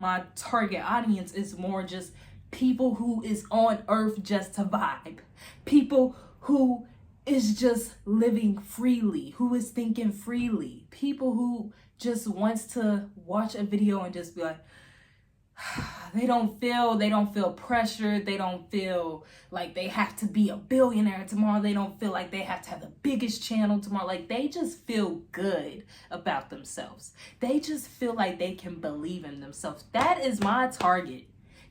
My target audience is more just people who is on earth just to vibe. People who is just living freely, who is thinking freely. People who just wants to watch a video and just be like, they don't feel pressured. They don't feel like they have to be a billionaire tomorrow. They don't feel like they have to have the biggest channel tomorrow. Like, they just feel good about themselves. They just feel like they can believe in themselves. That is my target.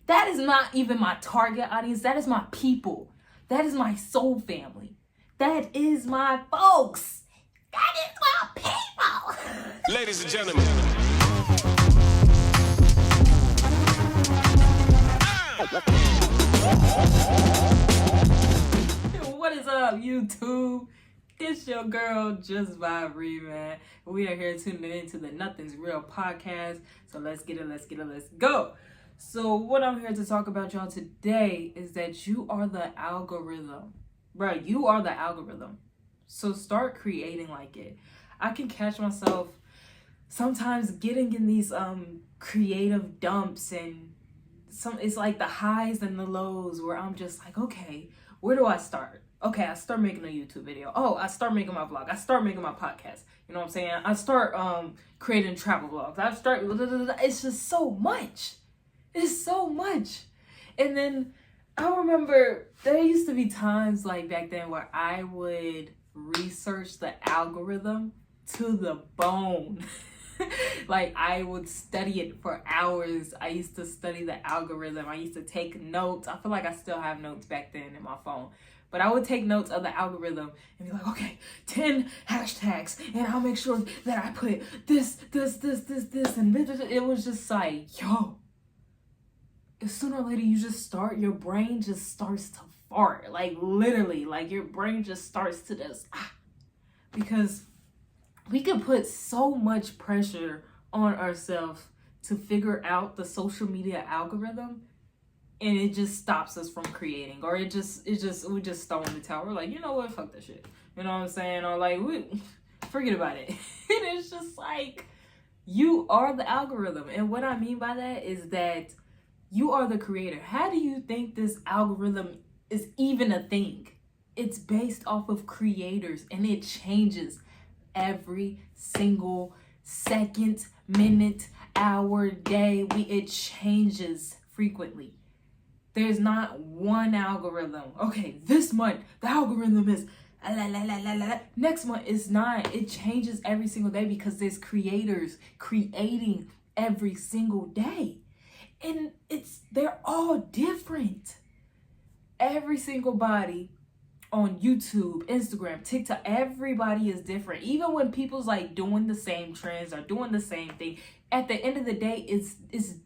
That is not even my target audience. That is my people. That is my soul family. That is my folks. That is my people. Ladies and gentlemen. What is up, YouTube? It's your girl, Just Vibe, man. We are here tuning into the Nothing's Real podcast. So let's get it, let's go. So what I'm here to talk about, y'all, today is that you are the algorithm. Bro, you are the algorithm. So start creating like it. I can catch myself sometimes getting in these creative dumps, and it's like the highs and the lows where I'm just like, okay, where do I start? Okay, I start making a YouTube video. Oh, I start making my vlog. I start making my podcast. You know what I'm saying? I start creating travel vlogs. It's just so much. It's so much. And then I remember there used to be times like back then where I would research the algorithm to the bone. Like, I would study it for hours. I used to study the algorithm. I used to take notes. I feel like I still have notes back then in my phone. But I would take notes of the algorithm and be like, okay, 10 hashtags, and I'll make sure that I put this, and it was just like, yo, sooner or later your brain just starts to fart. Like, literally, like, your brain just starts to just, because we can put so much pressure on ourselves to figure out the social media algorithm, and it just stops us from creating, or we just throw in the towel. We're like, you know what, fuck that shit. You know what I'm saying? Or like, forget about it. And it's just like, you are the algorithm. And what I mean by that is that you are the creator. How do you think this algorithm is even a thing? It's based off of creators, and it changes every single second, minute, hour, day. It changes frequently. There's not one algorithm. Okay, this month the algorithm is next month it's not. It changes every single day because there's creators creating every single day, and they're all different. Every single body on YouTube, Instagram, TikTok, everybody is different. Even when people's like doing the same trends or doing the same thing, at the end of the day, it's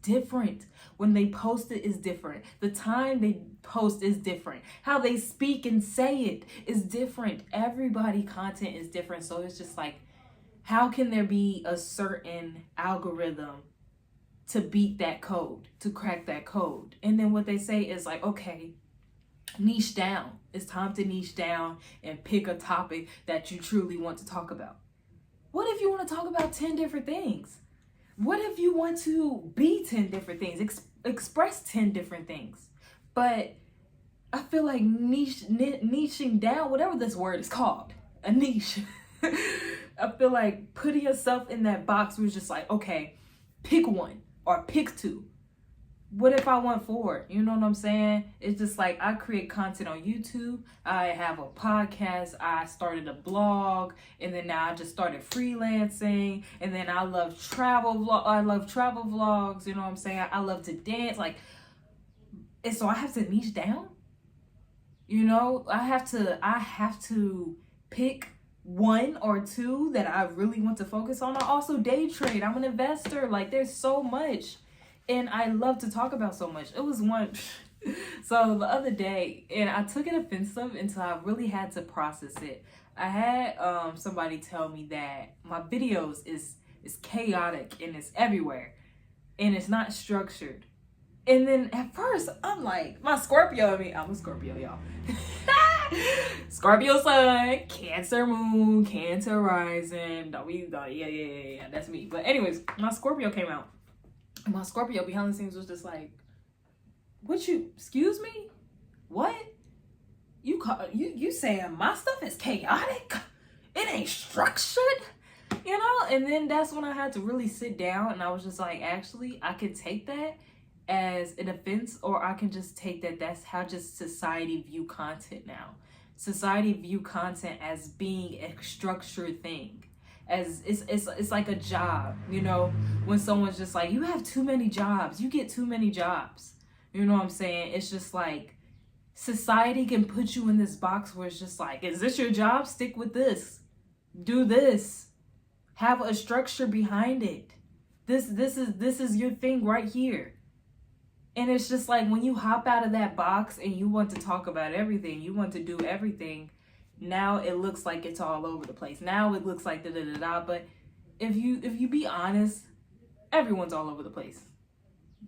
different. When they post it is different. The time they post is different. How they speak and say it is different. Everybody content is different. So it's just like, how can there be a certain algorithm to beat that code, to crack that code? And then what they say is like, okay, niche down. It's time to niche down and pick a topic that you truly want to talk about. What if you want to talk about 10 different things? What if you want to be 10 different things, express 10 different things? But I feel like niching down, whatever this word is called, a niche. I feel like putting yourself in that box was just like, okay, pick one or pick two. What if I want 4? You know what I'm saying? It's just like, I create content on YouTube. I have a podcast. I started a blog, and then now I just started freelancing. And then I love travel vlogs. You know what I'm saying? I love to dance. Like, and so I have to niche down. You know, I have to pick 1 or 2 that I really want to focus on. I also day trade. I'm an investor. Like, there's so much. And I love to talk about so much. It was one. So the other day, and I took it offensive until I really had to process it. I had somebody tell me that my videos is chaotic and it's everywhere and it's not structured. And then at first I'm like, I'm a Scorpio, y'all. Scorpio sun, Cancer moon, Cancer rising. Yeah, that's me. But anyways, my Scorpio came out. And my Scorpio behind the scenes was just like, what you, excuse me? What? You saying my stuff is chaotic? It ain't structured? You know? And then that's when I had to really sit down and I was just like, actually, I can take that as an offense, or I can just take that that's how just society view content now. Society view content as being a structured thing. As it's like a job, you know, when someone's just like, you have too many jobs, you get too many jobs. You know what I'm saying? It's just like society can put you in this box where it's just like, is this your job? Stick with this. Do this. Have a structure behind it. This is your thing right here. And it's just like when you hop out of that box and you want to talk about everything, you want to do everything, now it looks like it's all over the place. Now it looks like da-da-da-da. But if you be honest, everyone's all over the place.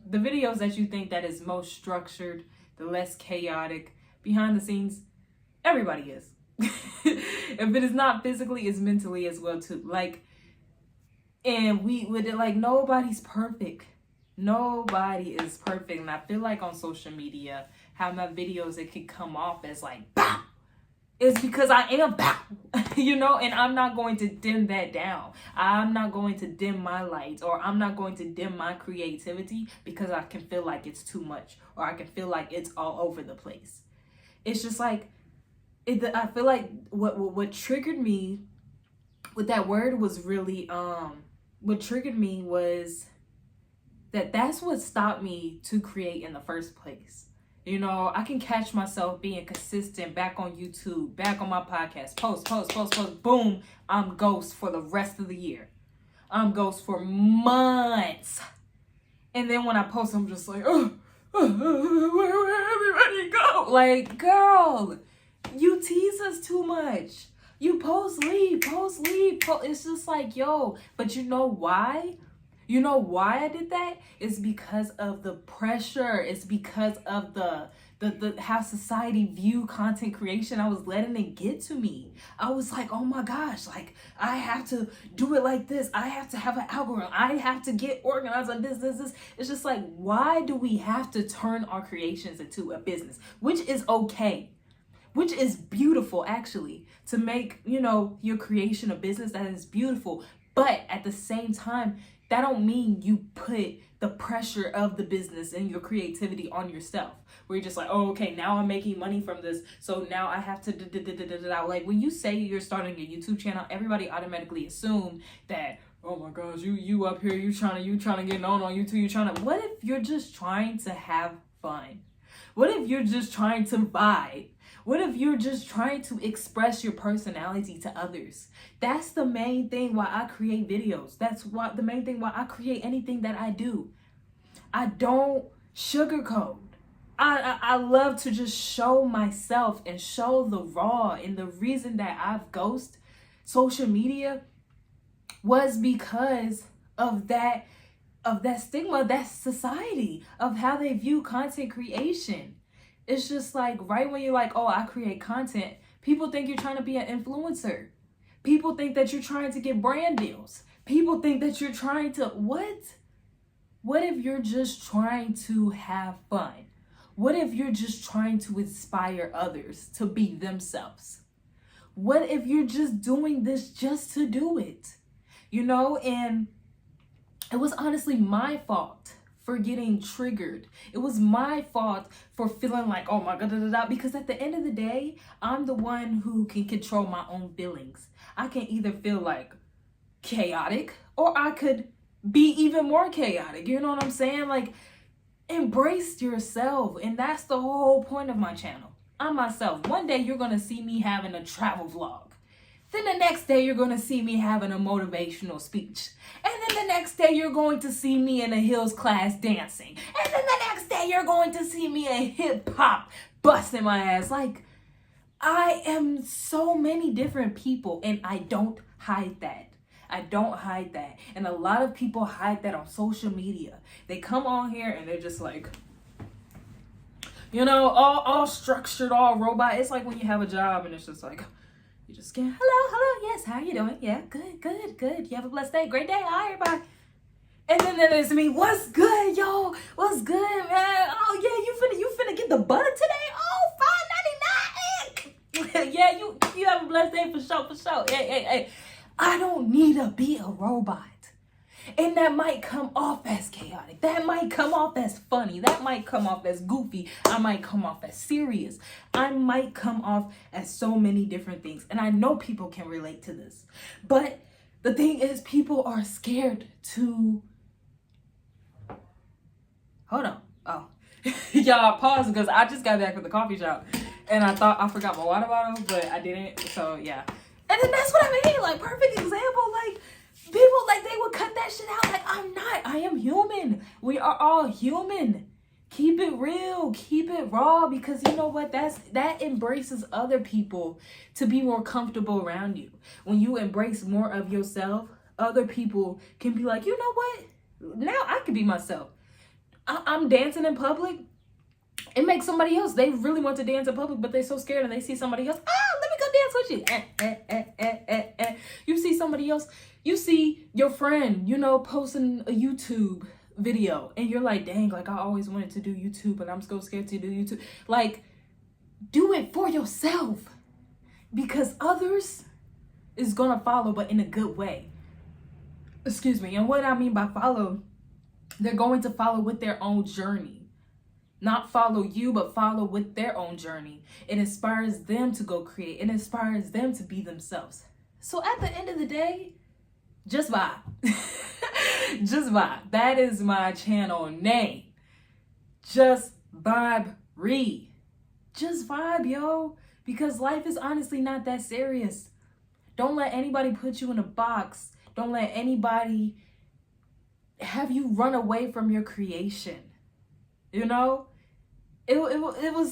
The videos that you think that is most structured, the less chaotic, behind the scenes, everybody is. If it is not physically, it's mentally as well too. Like, and we would like, nobody's perfect. Nobody is perfect. And I feel like on social media, how my videos, it could come off as like, bah! It's because I am bah! You know, and I'm not going to dim that down. I'm not going to dim my lights, or I'm not going to dim my creativity because I can feel like it's too much, or I can feel like it's all over the place. It's just like, I feel like what triggered me with that word was really, what triggered me was that's what stopped me to create in the first place. You know, I can catch myself being consistent back on YouTube, back on my podcast, post, boom, I'm ghost for the rest of the year. I'm ghost for months. And then when I post, I'm just like, where everybody go? Like, girl, you tease us too much. You post, leave. It's just like, yo, but you know why? You know why I did that? It's because of the pressure. It's because of the how society view content creation. I was letting it get to me. I was like, oh my gosh, like I have to do it like this. I have to have an algorithm. I have to get organized on this. It's just like, why do we have to turn our creations into a business? Which is okay. Which is beautiful, actually, to make, you know, your creation a business. That is beautiful. But at the same time, that don't mean you put the pressure of the business and your creativity on yourself. Where you're just like, oh, okay, now I'm making money from this, so now I have to like when you say you're starting a YouTube channel, everybody automatically assume that, oh my gosh, you up here, you trying to get known on YouTube, what if you're just trying to have fun? What if you're just trying to vibe? What if you're just trying to express your personality to others? That's the main thing why I create videos. That's the main thing why I create anything that I do. I don't sugarcoat. I love to just show myself and show the raw. And the reason that I've ghosted social media was because of that stigma, that society, of how they view content creation. It's just like, right when you're like, oh, I create content, people think you're trying to be an influencer. People think that you're trying to get brand deals. People think that you're trying to, what? What if you're just trying to have fun? What if you're just trying to inspire others to be themselves? What if you're just doing this just to do it? You know, and it was honestly my fault for getting triggered. It was my fault for feeling like, oh my God, because at the end of the day, I'm the one who can control my own feelings. I can either feel like chaotic, or I could be even more chaotic. You know what I'm saying? Like, embrace yourself. And that's the whole point of my channel. I'm myself. One day you're going to see me having a travel vlog. Then the next day, you're going to see me having a motivational speech. And then the next day, you're going to see me in a Hills class dancing. And then the next day, you're going to see me in hip hop busting my ass. Like, I am so many different people, and I don't hide that. I don't hide that. And a lot of people hide that on social media. They come on here and they're just like, you know, all structured, all robot. It's like when you have a job and it's just like, you just get, hello, yes, how you doing? Yeah, good. You have a blessed day, great day, hi, everybody. And then there's me, what's good, yo? What's good, man? Oh yeah, you finna get the butter today? Oh, $5.99. Yeah, you have a blessed day for sure. Hey. I don't need to be a robot. And that might come off as chaotic. That might come off as funny. That might come off as goofy. I might come off as serious. I might come off as so many different things. And I know people can relate to this. But the thing is, people are scared to... Hold on. Oh. Y'all, pause, because I just got back from the coffee shop. And I thought I forgot my water bottle, but I didn't. So, yeah. And then that's what I mean. Like, perfect example. Like, people, like, they would cut that shit out. Like, I'm not. I am human. We are all human. Keep it real. Keep it raw. Because you know what? That embraces other people to be more comfortable around you. When you embrace more of yourself, other people can be like, you know what? Now I can be myself. I'm dancing in public. It makes somebody else. They really want to dance in public, but they're so scared and they see somebody else. Let me go dance with you. You see somebody else. You see your friend, posting a YouTube video. And you're like, dang, like I always wanted to do YouTube, but I'm so scared to do YouTube. Like, do it for yourself. Because others is going to follow, but in a good way. Excuse me. And what I mean by follow, they're going to follow with their own journey. Not follow you, but follow with their own journey. It inspires them to go create. It inspires them to be themselves. So at the end of the day, just vibe. Just vibe. That is my channel name. Just Vibe Re. Just vibe, yo. Because life is honestly not that serious. Don't let anybody put you in a box. Don't let anybody have you run away from your creation. It was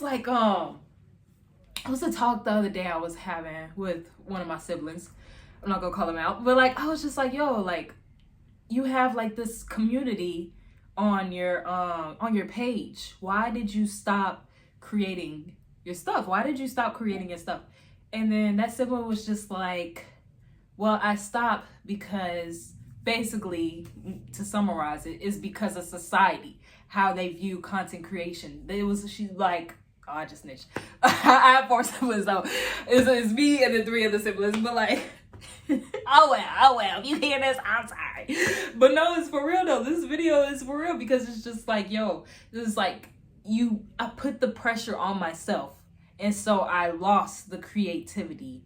like, it was a talk the other day I was having with one of my siblings. I'm not gonna call them out, but like, I was just like, yo, like, you have like this community on your page. Why did you stop creating your stuff? Why did you stop creating your stuff? And then that sibling was just like, well, I stopped because basically, to summarize it, is because of society, how they view content creation. She's like, oh, I just snitched. I have 4 siblings, so it's me and the 3 other siblings, but like, oh well, if you hear this, I'm sorry. But no, it's for real though. This video is for real because it's just like, yo, this is like, I put the pressure on myself. And so I lost the creativity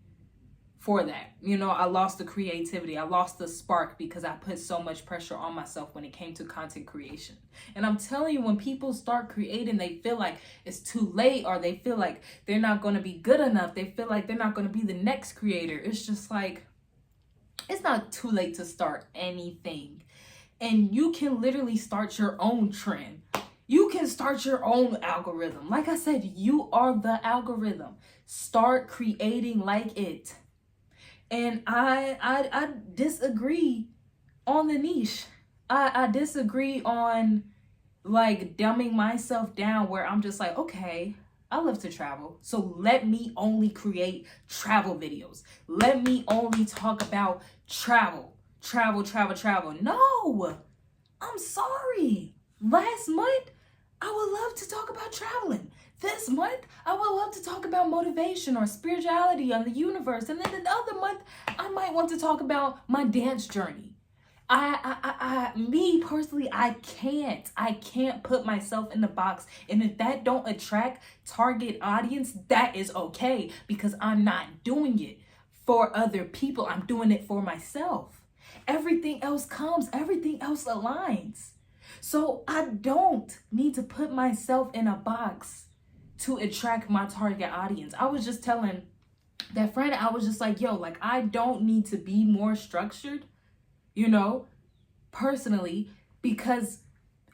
for that. I lost the creativity. I lost the spark because I put so much pressure on myself when it came to content creation. And I'm telling you, when people start creating, they feel like it's too late, or they feel like they're not going to be good enough. They feel like they're not going to be the next creator. It's just like, it's not too late to start anything. And you can literally start your own trend. You can start your own algorithm. Like I said, you are the algorithm. Start creating like it. And I disagree on the niche. I disagree on like dumbing myself down where I'm just like, okay, I love to travel. So let me only create travel videos. Let me only talk about travel. No, I'm sorry. Last month, I would love to talk about traveling. This month, I would love to talk about motivation or spirituality on the universe. And then the other month, I might want to talk about my dance journey. Me personally, I can't put myself in the box. And if that don't attract target audience, that is okay, because I'm not doing it for other people. I'm doing it for myself. Everything else comes, everything else aligns. So I don't need to put myself in a box to attract my target audience. I was just telling that friend, I was just like, yo, like, I don't need to be more structured, personally, because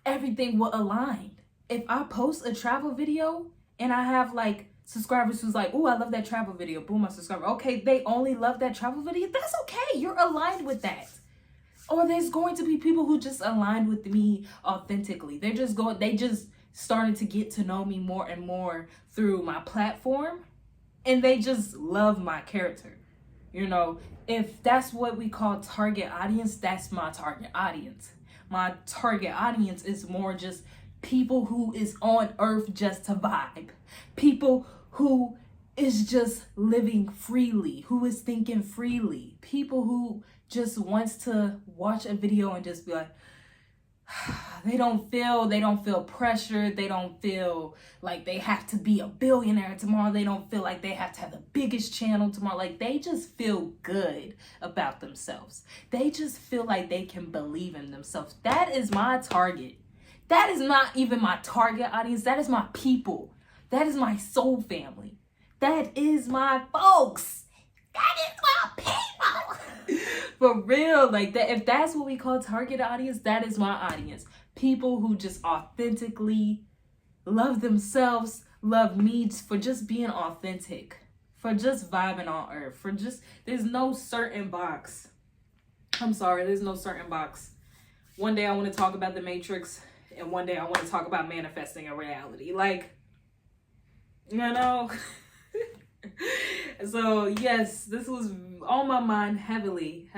everything will align. If I post a travel video and I have like subscribers who's like, oh, I love that travel video, boom, my subscriber. Okay, they only love that travel video. That's okay. You're aligned with that. Or there's going to be people who just aligned with me authentically. They just started to get to know me more and more through my platform, and they just love my character. If that's what we call target audience, that's my target audience. My target audience is more just people who is on earth just to vibe. People who is just living freely, who is thinking freely. People who just wants to watch a video and just be like, they don't feel pressured. They don't feel like they have to be a billionaire tomorrow. They don't feel like they have to have the biggest channel tomorrow. Like, they just feel good about themselves. They just feel like they can believe in themselves. That is my target. That is not even my target audience. That is my people. That is my soul family. That is my folks. That is my people. For real, like that. If that's what we call target audience, that is my audience. People who just authentically love themselves, love me for just being authentic, for just vibing on earth, for just, there's no certain box. I'm sorry, there's no certain box. One day I want to talk about the Matrix, and one day I want to talk about manifesting a reality. Like, you know. So yes, this was on my mind heavily,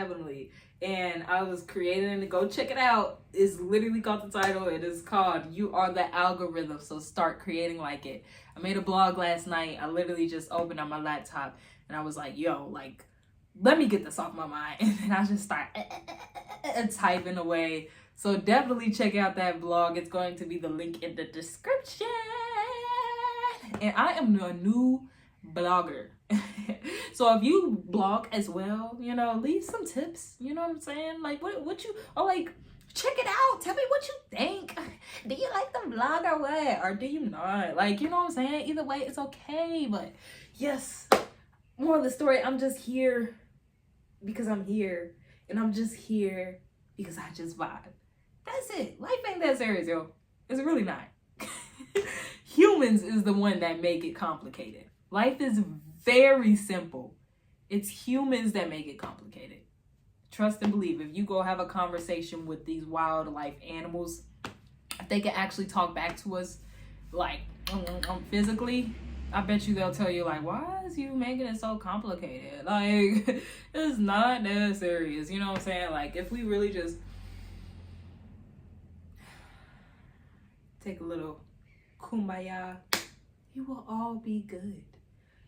and I was creating it. Go check it out. It's literally called the title. It is called You Are the Algorithm. So start creating like it. I made a blog last night. I literally just opened up my laptop and I was like, yo, like, let me get this off my mind. And then I just start typing away. So definitely check out that blog. It's going to be the link in the description. And I am a new blogger. So if you blog as well, you know, leave some tips. You know what I'm saying? Like what you, or like, check it out. Tell me what you think. Do you like the blog or what? Or do you not? Like, you know what I'm saying? Either way, it's okay. But yes, more of the story, I'm just here because I'm here. And I'm just here because I just vibe. That's it. Life ain't that serious, yo. It's really not. Humans is the one that make it complicated. Life is very simple. It's humans that make it complicated. Trust and believe. If you go have a conversation with these wildlife animals, if they can actually talk back to us, like physically, I bet you they'll tell you, like, why is you making it so complicated? Like, it's not that serious. You know what I'm saying? Like, if we really just take a little kumbaya, you will all be good.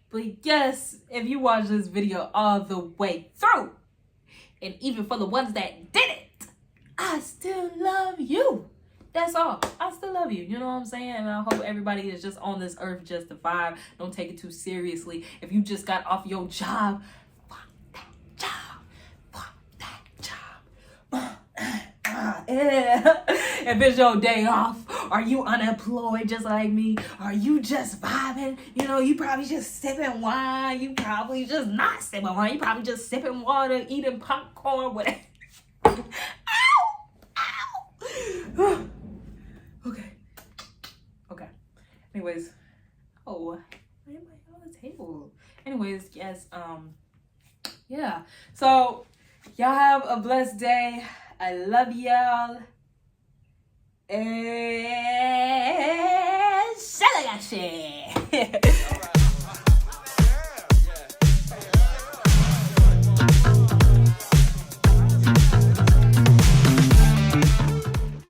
But yes, if you watch this video all the way through, and even for the ones that didn't, I still love you. That's all. I still love you. You know what I'm saying? And I hope everybody is just on this earth just to vibe. Don't take it too seriously. If you just got off your job, fuck that job. Fuck that job. Yeah. If it's your day off, are you unemployed just like me? Are you just vibing? You know, you probably just sipping wine. You probably just not sipping wine. You probably just sipping water, eating popcorn, whatever. Ow! Okay. Anyways. Oh, why am I on the table? Anyways, yes. Yeah. So, y'all have a blessed day. I love y'all. And Shalagashi.